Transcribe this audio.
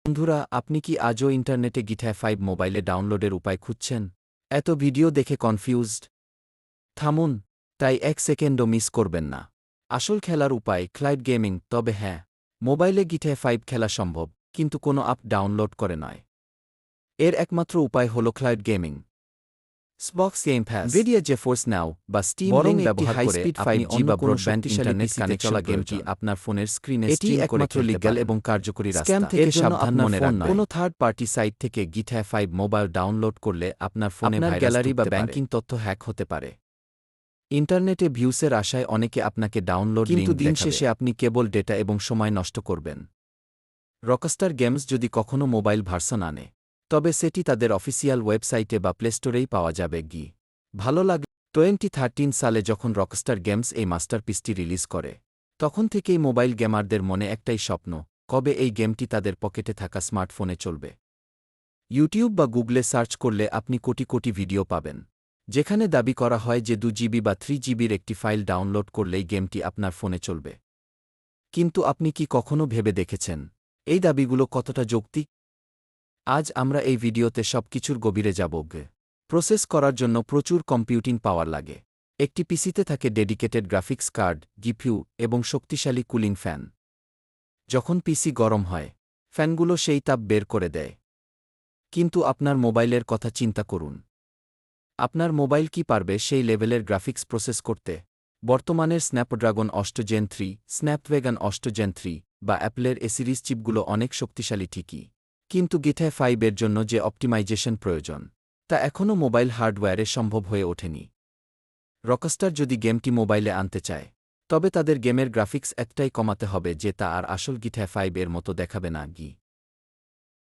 বন্ধুরা, আপনি কি আজও ইন্টারনেটে GTA 5 মোবাইলে ডাউনলোডের উপায় খুঁজছেন? এত ভিডিও দেখে কনফিউজড? থামুন, তাই 1 সেকেন্ডও মিস করবেন না। আসল খেলার উপায় ক্লাউড গেমিং। তবে হ্যাঁ, মোবাইলে GTA 5 খেলা সম্ভব, কিন্তু কোনো অ্যাপ ডাউনলোড করে নয়। এর একমাত্র উপায় হল cloud gaming. Xbox Game Pass, Nvidia GeForce Now বা Steam বরং Link একটি ব্যবহার করে হাই-স্পিড আপনি 5G অন্য বা কোনো ব্রডব্যান্ড শক্তিশালী ইন্টারনেট পিসিতে কানেকশন চলা গেমটি প্রয়োজন। আপনার ফোনের স্ক্রিনে এটি স্ট্রিম করে একমাত্র খেলতে লিগ্যাল পারেন। এবং কার্যকরী রাস্তা। স্ক্যাম থেকে এর জন্য সাবধান আপনার মনে ফোন রাখবেন। নয়। কোনো থার্ড পার্টি সাইট থেকে GTA 5 মোবাইল ডাউনলোড করলে আপনার ফোনে আপনার ভাইরাস গ্যালারি বা ঢুকতে পারে। ব্যাংকিং তথ্য হ্যাক হতে পারে। ইন্টারনেটে ভিউসের আশায় অনেকে আপনাকে ডাউনলোড কিন্তু লিঙ্ক দিন দেখাবে। শেষে আপনি কেবল ডেটা এবং সময় নষ্ট করবেন। রকস্টার গেমস যদি কখনও মোবাইল ভার্সন আনে, তবে সেটি তাদের অফিসিয়াল ওয়েবসাইটে বা প্লে স্টোরেই পাওয়া যাবে। ভালো লাগে। 2013 সালে যখন রকস্টার গেমস এই মাস্টারপিসটি রিলিজ করে, তখন থেকেই মোবাইল গেমারদের মনে একটাই স্বপ্ন, কবে এই গেমটি তাদের পকেটে থাকা স্মার্টফোনে চলবে। ইউটিউব বা গুগলে সার্চ করলে আপনি কোটি কোটি ভিডিও পাবেন, যেখানে দাবি করা হয় যে 2 জিবি বা 3 জিবির একটি ফাইল ডাউনলোড করলেই গেমটি আপনার ফোনে চলবে। কিন্তু আপনি কি কখনো ভেবে দেখেছেন এই দাবিগুলো কতটা যৌক্তিক? আজ আমরা এই ভিডিওতে সবকিছুর গভীরে যাব। প্রসেস করার জন্য প্রচুর কম্পিউটিং পাওয়ার লাগে। একটি পিসিতে থাকে ডেডিকেটেড গ্রাফিক্স কার্ড, জিপিইউ এবং শক্তিশালী কুলিং ফ্যান। যখন পিসি গরম হয়, ফ্যানগুলো সেই তাপ বের করে দেয়। কিন্তু আপনার মোবাইলের কথা চিন্তা করুন। আপনার মোবাইল কি পারবে সেই লেভেলের গ্রাফিক্স প্রসেস করতে? বর্তমানের স্ন্যাপড্রাগন 8 জেন 3, স্ন্যাপড্রাগন 8 জেন 3 বা অ্যাপলের এ সিরিজ চিপগুলো অনেক শক্তিশালী ঠিকই, কিন্তু GTA 5 এর জন্য যে অপটিমাইজেশন প্রয়োজন, তা এখনও মোবাইল হার্ডওয়্যারে সম্ভব হয়ে ওঠেনি। রকস্টার যদি গেমটি মোবাইলে আনতে চায়, তবে তাদের গেমের গ্রাফিক্স এতটাই কমাতে হবে যে তা আর আসল GTA 5 এর মতো দেখাবে না।